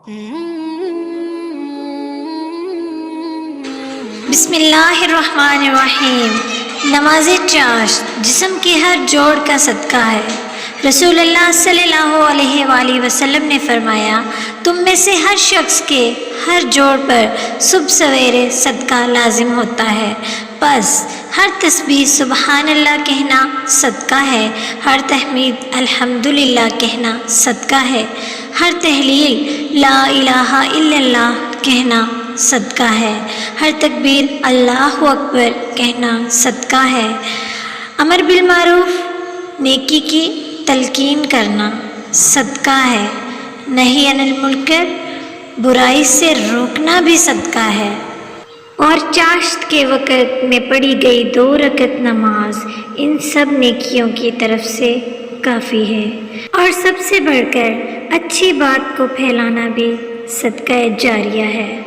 بسم اللہ الرحمن الرحیم۔ نماز چاشت جسم کے ہر جوڑ کا صدقہ ہے۔ رسول اللہ صلی اللہ علیہ وآلہ وسلم نے فرمایا، تم میں سے ہر شخص کے ہر جوڑ پر صبح سویرے صدقہ لازم ہوتا ہے، بس ہر تسبیح سبحان اللہ کہنا صدقہ ہے، ہر تحمید الحمدللہ کہنا صدقہ ہے، ہر تحلیل لا الہ الا اللہ کہنا صدقہ ہے، ہر تکبیر اللہ اکبر کہنا صدقہ ہے، امر بالمعروف نیکی کی تلقین کرنا صدقہ ہے، نہی عن المنکر برائی سے روکنا بھی صدقہ ہے، اور چاشت کے وقت میں پڑھی گئی 2 رکعت نماز ان سب نیکیوں کی طرف سے کافی ہے، اور سب سے بڑھ کر اچھی بات کو پھیلانا بھی صدقہ جاریہ ہے۔